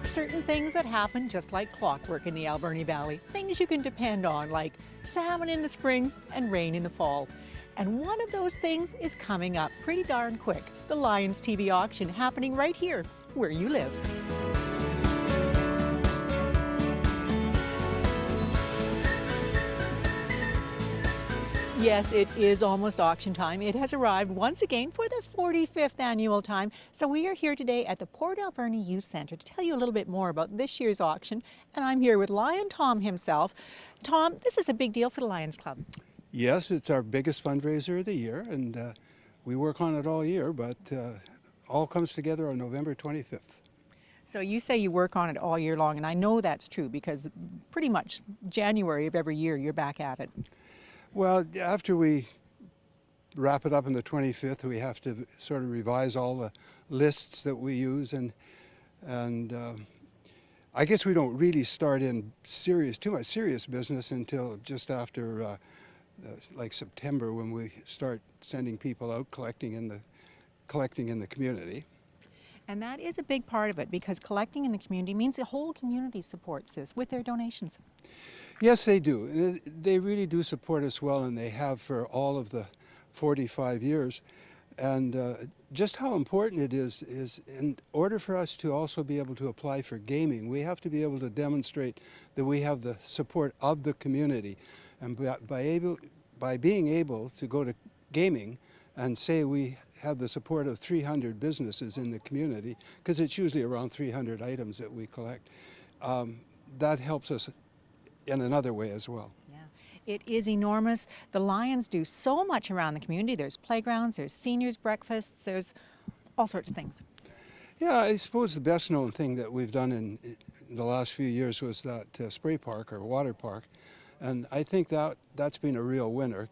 Certain things that happen just like clockwork in the Alberni Valley. Things you can depend on, like salmon in the spring and rain in the fall. And one of those things is coming up pretty darn quick. The Lions TV auction happening right here, where you live. Yes, it is almost auction time. It has arrived once again for the 45th annual time. So we are here today at the Port Alberni Youth Centre to tell you a little bit more about this year's auction. And I'm here with Lion Tom himself. Tom, this is a big deal for the Lions Club. Yes, it's our biggest fundraiser of the year, and we work on it all year, but all comes together on November 25th. So you say you work on it all year long, and I know that's true because pretty much January of every year you're back at it. Well, after we wrap it up on the 25th, we have to sort of revise all the lists that we use, and I guess we don't really start in too much serious business until just after like September, when we start sending people out collecting in the community. And that is a big part of it, because collecting in the community means the whole community supports this with their donations. Yes, they do. They really do support us well, and they have for all of the 45 years. And just how important it is in order for us to also be able to apply for gaming, we have to be able to demonstrate that we have the support of the community. And by being able to go to gaming and say we have the support of 300 businesses in the community, because it's usually around 300 items that we collect, that helps us in another way as well. Yeah, it is enormous. The Lions do so much around the community. There's playgrounds, there's seniors breakfasts, there's all sorts of things. Yeah, I suppose the best known thing that we've done in the last few years was that spray park or water park. And I think that's been a real winner.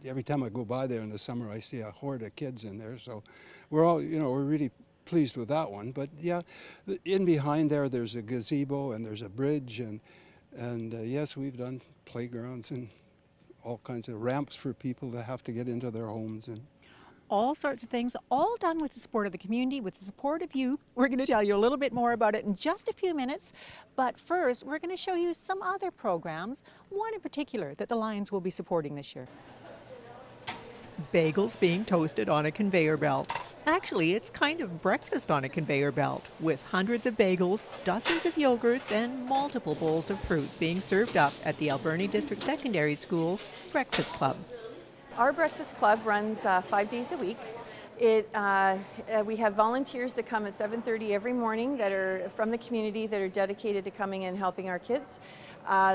Every time I go by there in the summer, I see a horde of kids in there. So we're really pleased with that one. But yeah, in behind there's a gazebo and there's a bridge, and yes, we've done playgrounds and all kinds of ramps for people to have to get into their homes, and all sorts of things, all done with the support of the community, with the support of you. We're going to tell you a little bit more about it in just a few minutes. But first, we're going to show you some other programs, one in particular that the Lions will be supporting this year. Bagels being toasted on a conveyor belt. Actually, it's kind of breakfast on a conveyor belt, with hundreds of bagels, dozens of yogurts, and multiple bowls of fruit being served up at the Alberni District Secondary School's Breakfast Club. Our breakfast club runs 5 days a week. We have volunteers that come at 7:30 every morning that are from the community, that are dedicated to coming and helping our kids.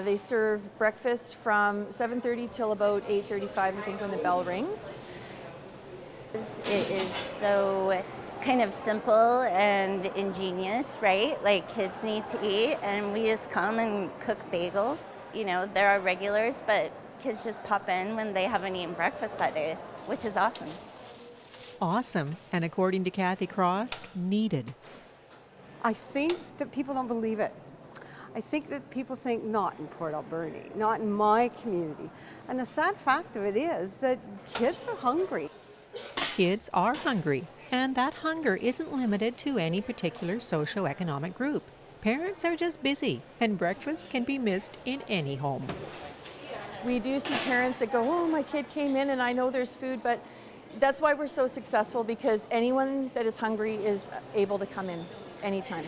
They serve breakfast from 7:30 till about 8:35, I think, when the bell rings. It is so kind of simple and ingenious, right? Like, kids need to eat, and we just come and cook bagels. You know, there are regulars, but kids just pop in when they haven't eaten breakfast that day, which is awesome. Awesome, and according to Kathy Cross, needed. I think that people don't believe it. I think that people think not in Port Alberni, not in my community. And the sad fact of it is that kids are hungry. Kids are hungry, and that hunger isn't limited to any particular socioeconomic group. Parents are just busy, and breakfast can be missed in any home. We do see parents that go, oh, my kid came in and I know there's food, but that's why we're so successful, because anyone that is hungry is able to come in anytime.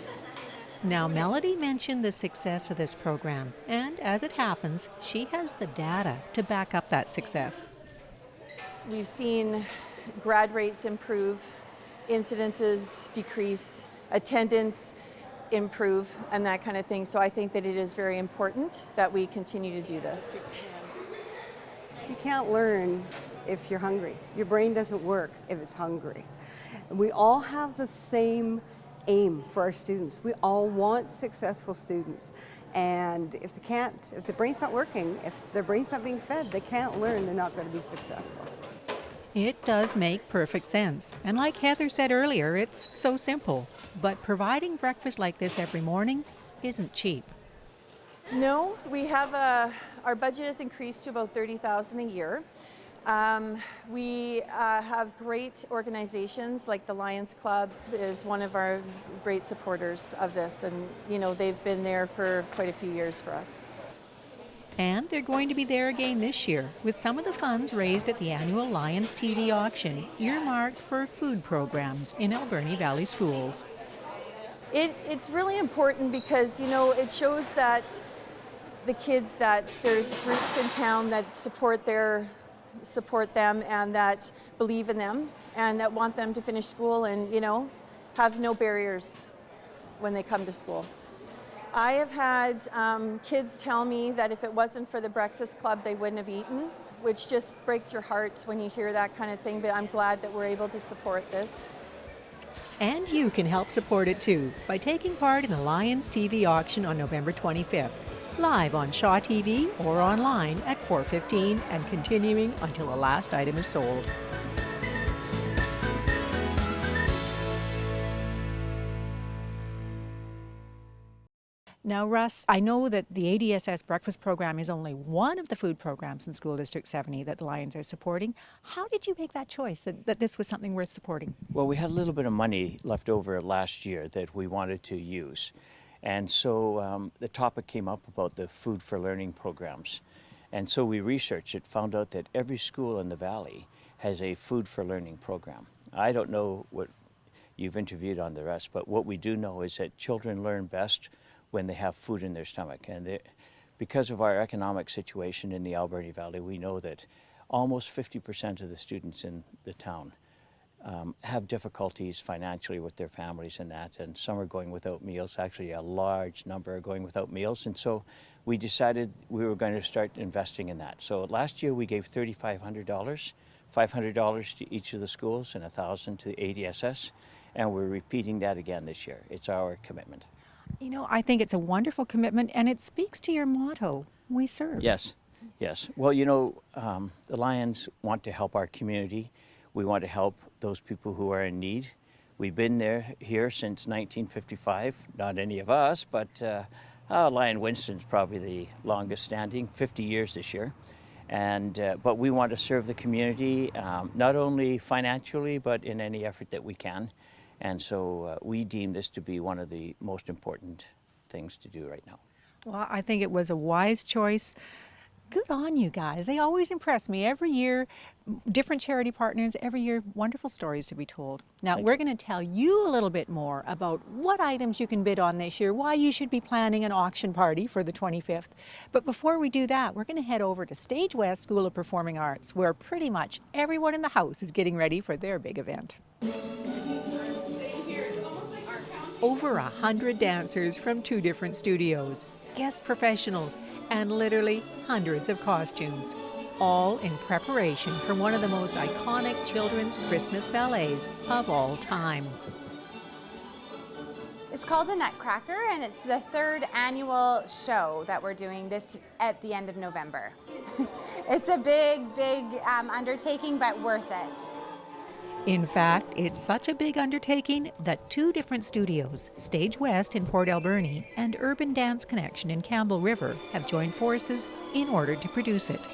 Now, Melody mentioned the success of this program, and as it happens, she has the data to back up that success. We've seen grad rates improve, incidences decrease, attendance improve, and that kind of thing. So I think that it is very important that we continue to do this. You can't learn if you're hungry. Your brain doesn't work if it's hungry. We all have the same aim for our students. We all want successful students. And if the brain's not working, if their brain's not being fed, they can't learn, they're not going to be successful. It does make perfect sense. And like Heather said earlier, it's so simple. But providing breakfast like this every morning isn't cheap. No, we have our budget has increased to about $30,000 a year. We have great organizations like the Lions Club is one of our great supporters of this, and they've been there for quite a few years for us. And they're going to be there again this year with some of the funds raised at the annual Lions TV auction earmarked for food programs in Alberni Valley schools. It's really important because it shows that the kids, that there's groups in town that support them and that believe in them and that want them to finish school and have no barriers when they come to school. I have had kids tell me that if it wasn't for the Breakfast Club they wouldn't have eaten, which just breaks your heart when you hear that kind of thing, but I'm glad that we're able to support this. And you can help support it too by taking part in the Lions TV auction on November 25th, live on Shaw TV or online at 4:15 and continuing until the last item is sold. Now, Russ, I know that the ADSS breakfast program is only one of the food programs in School District 70 that the Lions are supporting. How did you make that choice that this was something worth supporting? Well, we had a little bit of money left over last year that we wanted to use. And so the topic came up about the Food for Learning programs. And so we researched it, found out that every school in the Valley has a Food for Learning program. I don't know what you've interviewed on the rest, but what we do know is that children learn best when they have food in their stomach. And because of our economic situation in the Alberni Valley, we know that almost 50% of the students in the town have difficulties financially with their families and that, and some are going without meals. Actually, a large number are going without meals, and so we decided we were going to start investing in that. So last year we gave $3,500, $500 to each of the schools and $1,000 to ADSS, and we're repeating that again this year. It's our commitment. I think it's a wonderful commitment, and it speaks to your motto, we serve. Yes, yes. Well, the Lions want to help our community. We want to help those people who are in need. We've been here since 1955, not any of us, but Lion Winston's probably the longest standing, 50 years this year. But we want to serve the community, not only financially, but in any effort that we can. And so we deem this to be one of the most important things to do right now. Well, I think it was a wise choice. Good on you guys. They always impress me every year. Different charity partners, every year, wonderful stories to be told. Now, we're going to tell you a little bit more about what items you can bid on this year, why you should be planning an auction party for the 25th. But before we do that, we're going to head over to Stage West School of Performing Arts, where pretty much everyone in the house is getting ready for their big event. Over 100 dancers from 2 different studios, guest professionals, and literally hundreds of costumes, all in preparation for one of the most iconic children's Christmas ballets of all time. It's called the Nutcracker, and it's the 3rd annual show that we're doing this at the end of November. It's a big undertaking, but worth it. In fact, it's such a big undertaking that 2 different studios, Stage West in Port Alberni and Urban Dance Connection in Campbell River, have joined forces in order to produce it.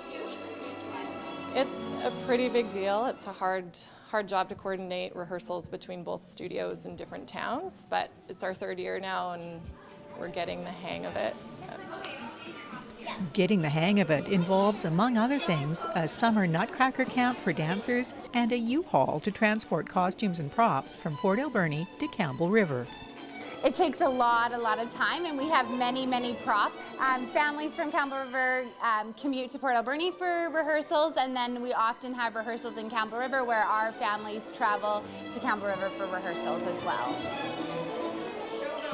It's a pretty big deal. It's a hard job to coordinate rehearsals between both studios in different towns, but it's our 3rd year now and we're getting the hang of it. Getting the hang of it involves, among other things, a summer Nutcracker camp for dancers and a U-Haul to transport costumes and props from Port Alberni to Campbell River. It takes a lot of time, and we have many props. Families from Campbell River commute to Port Alberni for rehearsals, and then we often have rehearsals in Campbell River where our families travel to Campbell River for rehearsals as well.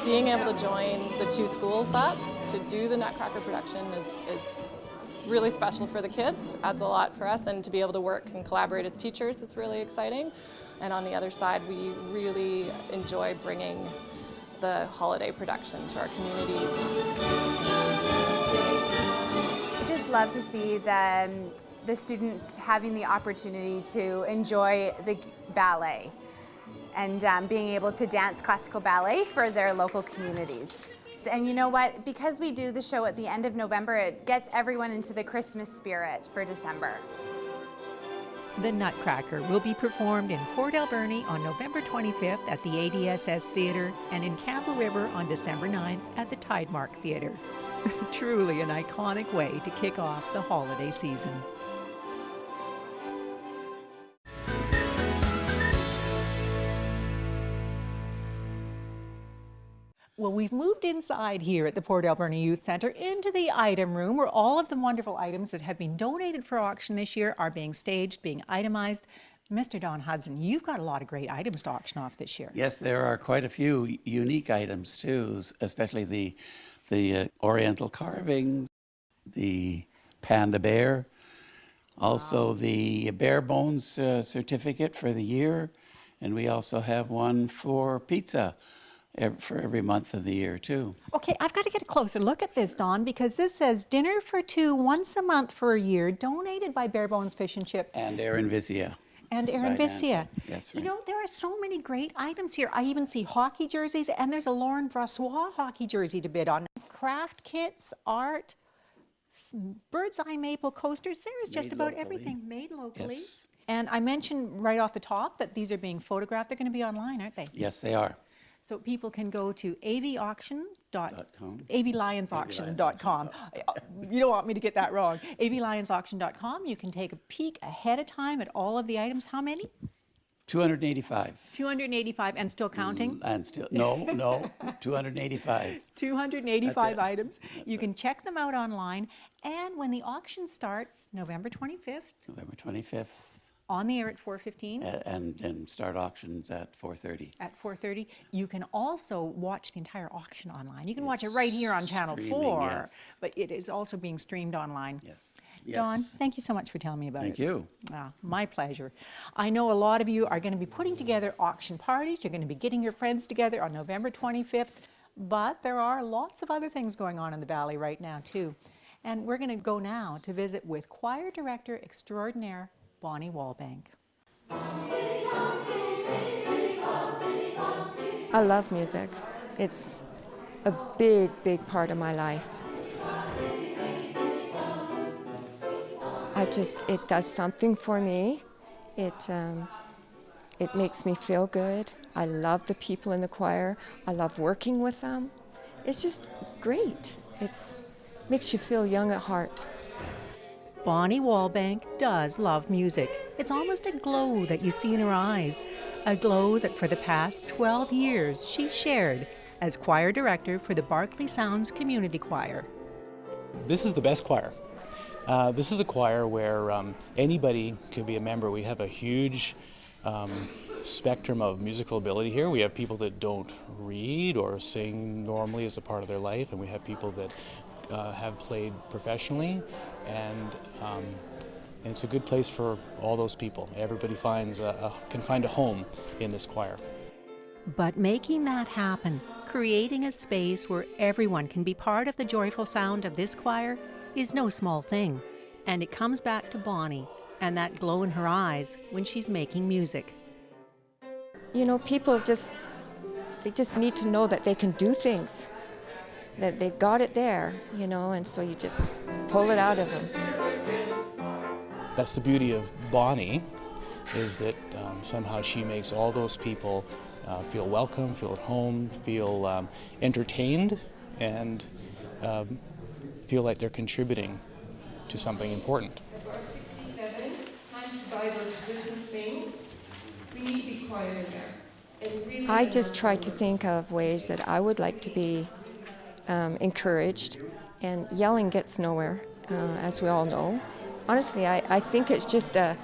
Being able to join the 2 schools up to do the Nutcracker production is really special for the kids, adds a lot for us, and to be able to work and collaborate as teachers is really exciting. And on the other side, we really enjoy bringing the holiday production to our communities. I just love to see the students having the opportunity to enjoy the ballet and being able to dance classical ballet for their local communities. And you know what? Because we do the show at the end of November, it gets everyone into the Christmas spirit for December. The Nutcracker will be performed in Port Alberni on November 25th at the ADSS Theatre and in Campbell River on December 9th at the Tidemark Theatre. Truly an iconic way to kick off the holiday season. Well, we've moved inside here at the Port Alberni Youth Centre into the item room where all of the wonderful items that have been donated for auction this year are being staged, being itemized. Mr. Don Hudson, you've got a lot of great items to auction off this year. Yes, there are quite a few unique items too, especially the oriental carvings, the panda bear, also the bare bones certificate for the year, and we also have one for pizza for every month of the year too. Okay, I've got to get a closer look at this, Don, because this says dinner for two once a month for a year, donated by Bare Bones Fish and Chips. And Aaron Vizia. And Aaron Vizia. Yes, You right. know, there are so many great items here. I even see hockey jerseys, and there's a Lauren Brossois hockey jersey to bid on. Craft kits, art, bird's eye maple coasters. There is just Made about locally. everything made locally. Yes. And I mentioned right off the top that these are being photographed. They're going to be online, aren't they? Yes, they are. So people can go to .com. avlionsauction.com. You don't want me to get that wrong. avlionsauction.com. You can take a peek ahead of time at all of the items. How many? 285. 285 and still counting? And still, no, 285. 285 That's it. items. You can check them out online. And when the auction starts, November 25th, November 25th, on the air at 4:15. and start auctions at 4:30. At 4:30. You can also watch the entire auction online. You can watch it right here on Channel Streaming, 4, yes. but it is also being streamed online. Yes. Don, Yes. thank you so much for telling me about Thank it. you. My pleasure. I know a lot of you are going to be putting together auction parties. You're going to be getting your friends together on November 25th, but there are lots of other things going on in the Valley right now, too. And we're going to go now to visit with Choir Director Extraordinaire Bonnie Wallbank. I love music. It's a big, big part of my life. It does something for me. It makes me feel good. I love the people in the choir. I love working with them. It's just great. It makes you feel young at heart. Bonnie Wallbank does love music. It's almost a glow that you see in her eyes, a glow that for the past 12 years she's shared as choir director for the Barclay Sounds Community Choir. This is the best choir. This is a choir where anybody could be a member. We have a huge spectrum of musical ability here. We have people that don't read or sing normally as a part of their life, and we have people that have played professionally, and it's a good place for all those people. Everybody can find a home in this choir. But making that happen, creating a space where everyone can be part of the joyful sound of this choir, is no small thing. And it comes back to Bonnie and that glow in her eyes when she's making music. You know, people just need to know that they can do things, that they've got it there, you know, and so you just pull it out of them. That's the beauty of Bonnie, is that somehow she makes all those people feel welcome, feel at home, feel entertained, and feel like they're contributing to something important. 7, time to buy those Christmas things. We need to be quiet in there. And really I just try to think of ways that I would like to be encouraged, and yelling gets nowhere, as we all know. Honestly, I think it's just a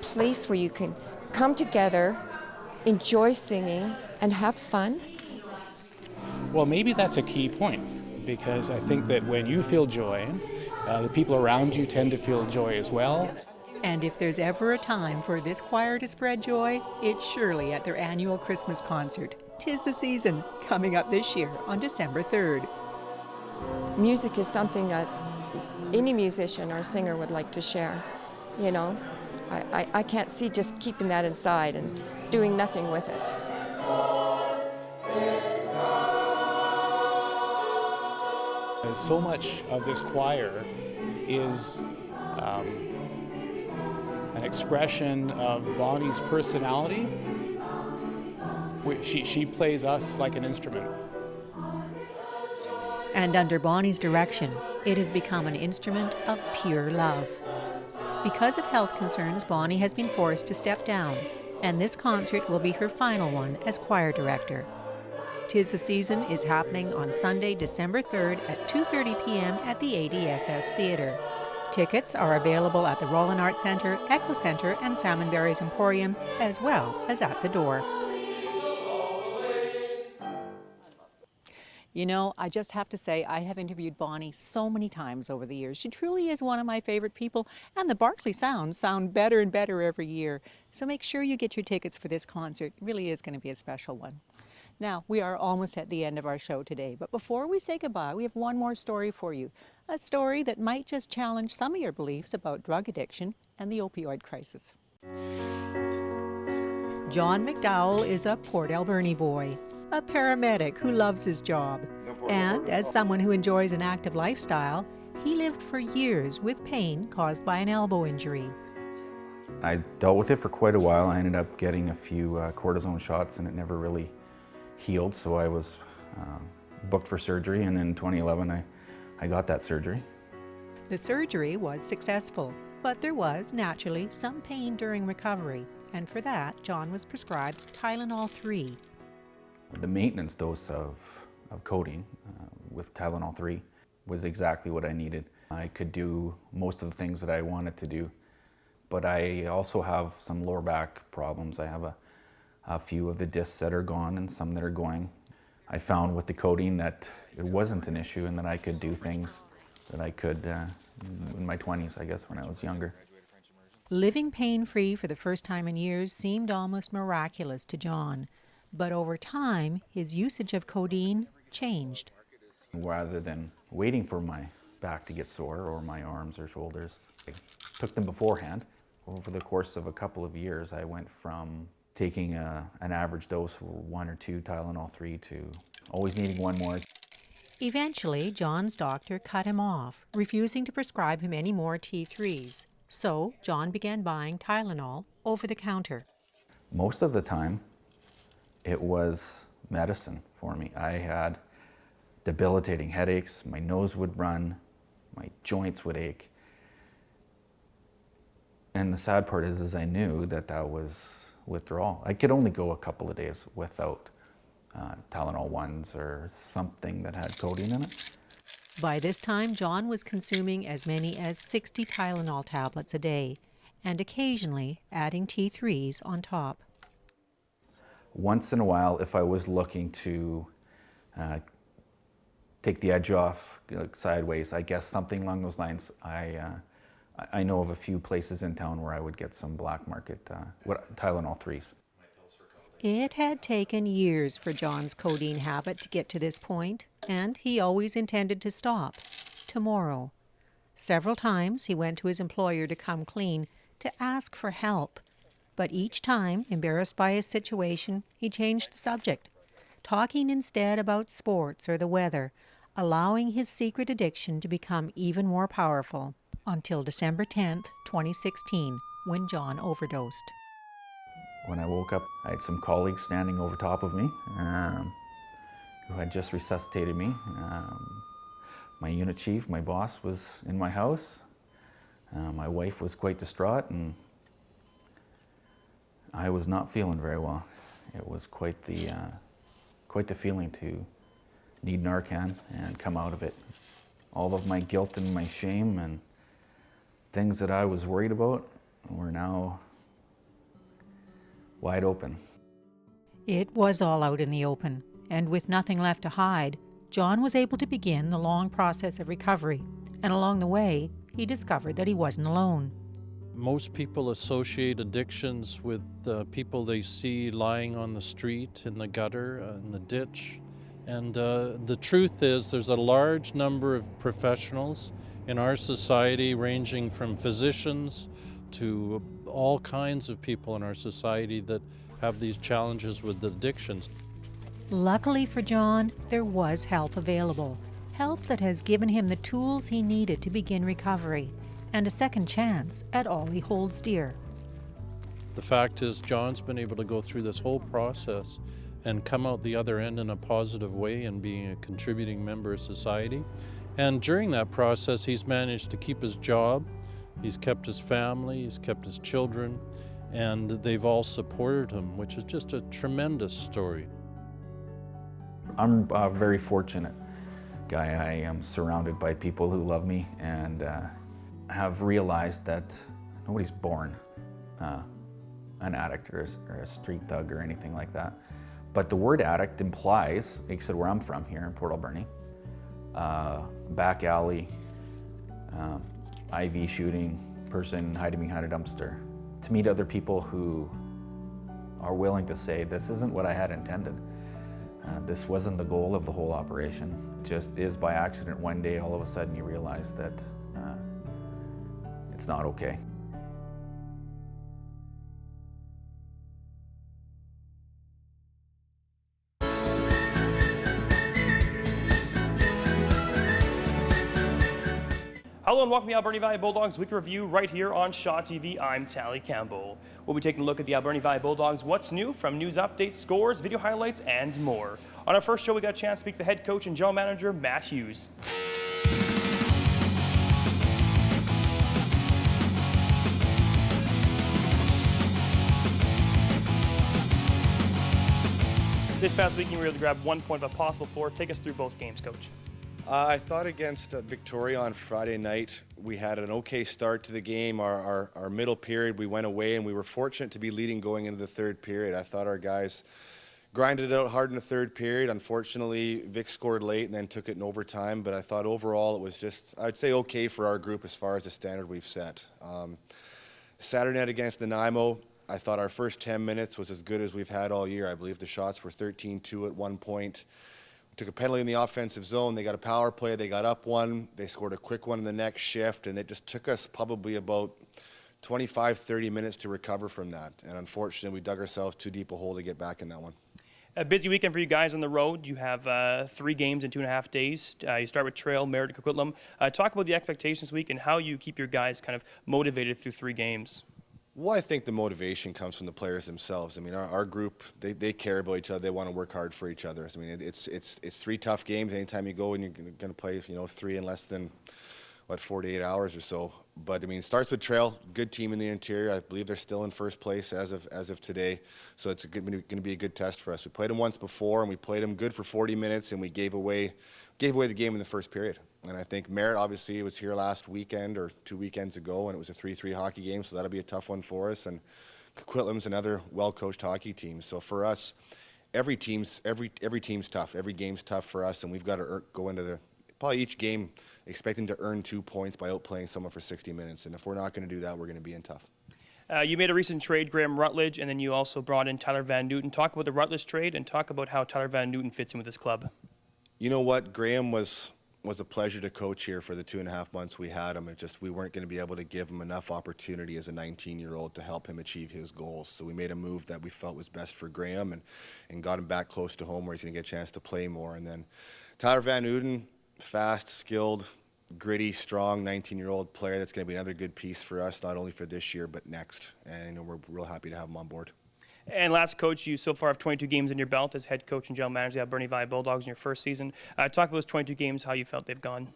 place where you can come together, enjoy singing, and have fun. Well, maybe that's a key point, because I think that when you feel joy, the people around you tend to feel joy as well. And if there's ever a time for this choir to spread joy, it's surely at their annual Christmas concert. 'Tis the season, coming up this year on December 3rd. Music is something that any musician or singer would like to share, you know. I can't see just keeping that inside and doing nothing with it. So much of this choir is an expression of Bonnie's personality. She plays us like an instrument. And under Bonnie's direction, it has become an instrument of pure love. Because of health concerns, Bonnie has been forced to step down, and this concert will be her final one as choir director. 'Tis the Season is happening on Sunday, December 3rd at 2:30 p.m. at the ADSS Theatre. Tickets are available at the Roland Arts Centre, Echo Centre, and Salmonberry's Emporium, as well as at the door. You know, I just have to say, I have interviewed Bonnie so many times over the years. She truly is one of my favorite people, and the Barclay Sounds sound better and better every year. So make sure you get your tickets for this concert. It really is going to be a special one. Now, we are almost at the end of our show today, but before we say goodbye, we have one more story for you. A story that might just challenge some of your beliefs about drug addiction and the opioid crisis. John McDowell is a Port Alberni boy, a paramedic who loves his job. And as someone who enjoys an active lifestyle, he lived for years with pain caused by an elbow injury. I dealt with it for quite a while. I ended up getting a few cortisone shots and it never really healed, so I was booked for surgery, and in 2011 I got that surgery. The surgery was successful, but there was naturally some pain during recovery, and for that John was prescribed Tylenol 3. The maintenance dose of codeine with Tylenol 3 was exactly what I needed. I could do most of the things that I wanted to do, but I also have some lower back problems. I have a few of the discs that are gone and some that are going. I found with the codeine that it wasn't an issue and that I could do things that I could in my 20s, I guess, when I was younger. Living pain-free for the first time in years seemed almost miraculous to John, but over time, his usage of codeine changed. Rather than waiting for my back to get sore or my arms or shoulders, I took them beforehand. Over the course of a couple of years, I went from taking an average dose of 1 or 2 Tylenol 3 to always needing one more. Eventually, John's doctor cut him off, refusing to prescribe him any more T3s. So, John began buying Tylenol over the counter. Most of the time, it was medicine for me. I had debilitating headaches, my nose would run, my joints would ache. And the sad part is I knew that was withdrawal. I could only go a couple of days without Tylenol 1s or something that had codeine in it. By this time, John was consuming as many as 60 Tylenol tablets a day, and occasionally adding T3s on top. Once in a while, if I was looking to take the edge off, sideways, I guess something along those lines, I know of a few places in town where I would get some black market Tylenol 3s. It had taken years for John's codeine habit to get to this point, and he always intended to stop tomorrow. Several times he went to his employer to come clean, to ask for help. But each time, embarrassed by his situation, he changed the subject, talking instead about sports or the weather, allowing his secret addiction to become even more powerful, until December 10th, 2016, when John overdosed. When I woke up, I had some colleagues standing over top of me who had just resuscitated me. My unit chief, my boss, was in my house. My wife was quite distraught, and I was not feeling very well. It was quite the feeling to need Narcan and come out of it. All of my guilt and my shame and things that I was worried about were now wide open. It was all out in the open, and with nothing left to hide, John was able to begin the long process of recovery. And along the way, he discovered that he wasn't alone. Most people associate addictions with people they see lying on the street, in the gutter, in the ditch. And the truth is there's a large number of professionals in our society, ranging from physicians to all kinds of people in our society that have these challenges with addictions. Luckily for John, there was help available. Help that has given him the tools he needed to begin recovery, and a second chance at all he holds dear, The fact is, John's been able to go through this whole process and come out the other end in a positive way and being a contributing member of society. And during that process, he's managed to keep his job, he's kept his family, he's kept his children, and they've all supported him, which is just a tremendous story. I'm a very fortunate guy. I am surrounded by people who love me and have realized that nobody's born an addict or a street thug or anything like that. But the word addict implies, like I said, where I'm from here in Port Alberni, back alley, IV shooting, person hiding behind a dumpster. To meet other people who are willing to say, this isn't what I had intended. This wasn't the goal of the whole operation. It just is by accident one day, all of a sudden you realize that it's not okay. Hello and welcome to the Alberni Valley Bulldogs Weekly Review right here on Shaw TV. I'm Tally Campbell. We'll be taking a look at the Alberni Valley Bulldogs, what's new from news updates, scores, video highlights, and more. On our first show, we got a chance to speak to the head coach and general manager, Matt Hughes. This past weekend, we were able to grab 1 point of a possible 4. Take us through both games, Coach. I thought against Victoria on Friday night, we had an okay start to the game. Our middle period, we went away, and we were fortunate to be leading going into the third period. I thought our guys grinded it out hard in the third period. Unfortunately, Vic scored late and then took it in overtime, but I thought overall it was just, I'd say okay for our group as far as the standard we've set. Saturday night against Nanaimo, I thought our first 10 minutes was as good as we've had all year. I believe the shots were 13-2 at one point. Took a penalty in the offensive zone. They got a power play. They got up one. They scored a quick one in the next shift, and it just took us probably about 25, 30 minutes to recover from that. And unfortunately, we dug ourselves too deep a hole to get back in that one. A busy weekend for you guys on the road. You have 3 games in 2.5 days. You start with Trail, Merritt, Coquitlam. Talk about the expectations week and how you keep your guys kind of motivated through 3 games. Well, I think the motivation comes from the players themselves. I mean, our group, they care about each other. They want to work hard for each other. I mean, it's 3 tough games. Anytime you go and you're going to play, 3 in less than, 48 hours or so. But I mean, it starts with Trail, good team in the interior. I believe they're still in first place as of today. So it's going to be a good test for us. We played them once before, and we played them good for 40 minutes, and we gave away the game in the first period. And I think Merritt obviously was here last weekend or 2 weekends ago, and it was a 3-3 hockey game, so that'll be a tough one for us. And Coquitlam's another well-coached hockey team. So for us, every team's tough. Every game's tough for us, and we've got to go into probably each game expecting to earn 2 points by outplaying someone for 60 minutes. And if we're not going to do that, we're going to be in tough. You made a recent trade, Graham Rutledge, and then you also brought in Tyler Van Newton. Talk about the Rutledge trade and talk about how Tyler Van Newton fits in with this club. You know what? Graham was a pleasure to coach here for the 2.5 months we had him. It just, we weren't going to be able to give him enough opportunity as a 19-year-old to help him achieve his goals. So we made a move that we felt was best for Graham and got him back close to home where he's going to get a chance to play more. And then Tyler Van Newton, fast, skilled, gritty, strong 19-year-old player that's going to be another good piece for us, not only for this year but next. And we're real happy to have him on board. And last, Coach, you so far have 22 games in your belt as head coach and general manager of the Alberni Valley Bulldogs in your first season. Talk about those 22 games, how you felt they've gone.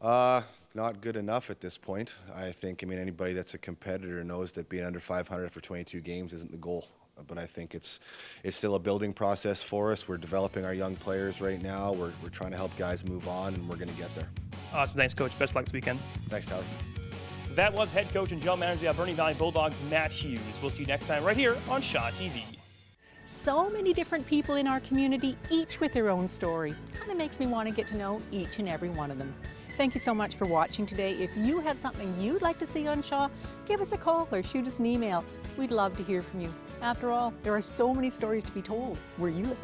Not good enough at this point. I think, anybody that's a competitor knows that being under 500 for 22 games isn't the goal. But I think it's still a building process for us. We're developing our young players right now. We're trying to help guys move on, and we're going to get there. Awesome. Thanks, Coach. Best of luck this weekend. Thanks, Tyler. That was head coach and general manager of the Alberni Valley Bulldogs, Matt Hughes. We'll see you next time right here on Shaw TV. So many different people in our community, each with their own story. Kind of makes me want to get to know each and every one of them. Thank you so much for watching today. If you have something you'd like to see on Shaw, give us a call or shoot us an email. We'd love to hear from you. After all, there are so many stories to be told where you live.